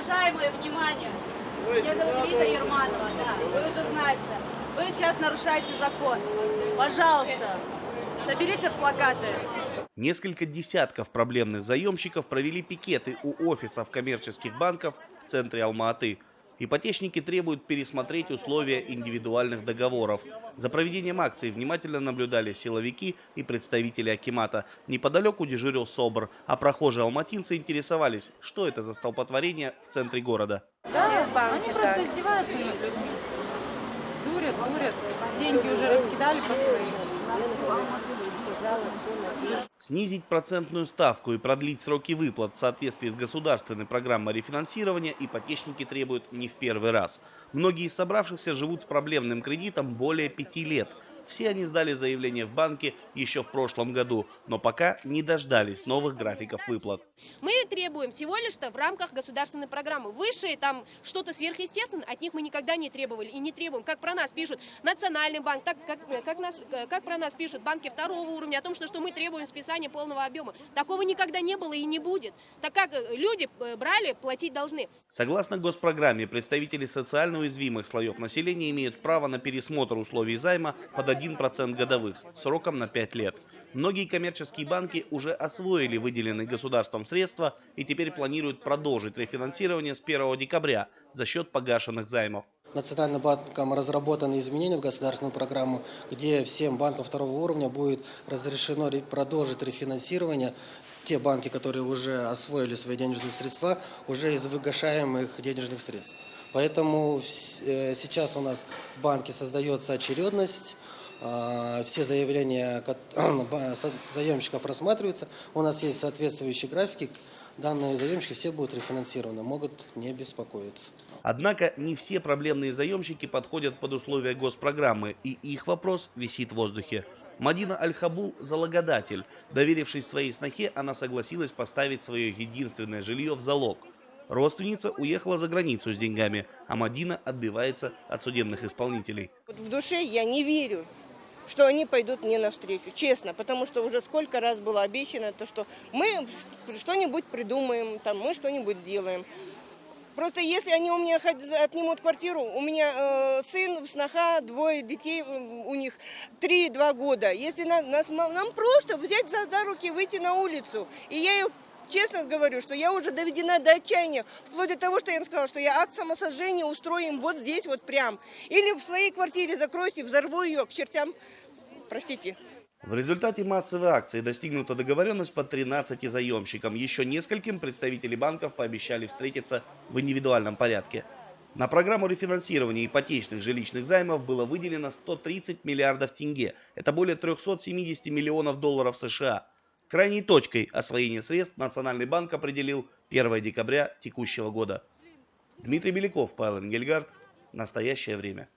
Уважаемые, внимание! Меня зовут Рита Ерманова, да, вы уже знаете. Вы сейчас нарушаете закон. Пожалуйста, соберите плакаты. Несколько десятков проблемных заемщиков провели пикеты у офисов коммерческих банков в центре Алма-Аты. Ипотечники требуют пересмотреть условия индивидуальных договоров. За проведением акции внимательно наблюдали силовики и представители акимата. Неподалеку дежурил СОБР, а прохожие алматинцы интересовались, что это за столпотворение в центре города. Да, они просто издеваются над людьми. Дурят. Деньги уже раскидали по своим. Снизить процентную ставку и продлить сроки выплат в соответствии с государственной программой рефинансирования ипотечники требуют не в первый раз. Многие из собравшихся живут с проблемным кредитом более 5 лет. Все они сдали заявление в банке еще в прошлом году, но пока не дождались новых графиков выплат. Мы требуем всего лишь-то в рамках государственной программы. Высшие там что-то сверхъестественное от них мы никогда не требовали и не требуем. Как про нас пишут Национальный банк, так как про нас пишут банки второго уровня, о том, что мы требуем списания полного объема. Такого никогда не было и не будет. Так как люди брали, платить должны. Согласно госпрограмме, представители социально уязвимых слоев населения имеют право на пересмотр условий займа под 1% годовых сроком на 5 лет. Многие коммерческие банки уже освоили выделенные государством средства и теперь планируют продолжить рефинансирование с 1 декабря за счет погашенных займов. Национальным банком разработаны изменения в государственную программу, где всем банкам второго уровня будет разрешено продолжить рефинансирование. Те банки, которые уже освоили свои денежные средства, уже из выгашаемых денежных средств. Поэтому сейчас у нас в банке создается очередность. Все заявления заемщиков рассматриваются. У нас есть соответствующие графики. Данные заемщики все будут рефинансированы, могут не беспокоиться. Однако не все проблемные заемщики подходят под условия госпрограммы, и их вопрос висит в воздухе. Мадина Аль-Хабул – залогодатель. Доверившись своей снохе, она согласилась поставить свое единственное жилье в залог. Родственница уехала за границу с деньгами, а Мадина отбивается от судебных исполнителей. В душе я не верю, что они пойдут мне навстречу, честно, потому что уже сколько раз было обещано, то, что мы что-нибудь придумаем, там, мы что-нибудь сделаем. Просто если они у меня отнимут квартиру, у меня сын, сноха, 2 детей, у них 3-2 года. Если нам просто взять за руки, выйти на улицу, и я ее честно говорю, что я уже доведена до отчаяния, вплоть до того, что я им сказала, что я акт самосожжения устроим вот здесь, вот прям. Или в своей квартире закроюсь и взорву ее к чертям, простите. В результате массовой акции достигнута договоренность по 13 заемщикам. Еще нескольким представители банков пообещали встретиться в индивидуальном порядке. На программу рефинансирования ипотечных жилищных займов было выделено 130 миллиардов тенге. Это более 370 миллионов долларов США. Крайней точкой освоения средств Национальный банк определил 1 декабря текущего года. Дмитрий Беляков, Павел Энгельгард. Настоящее время.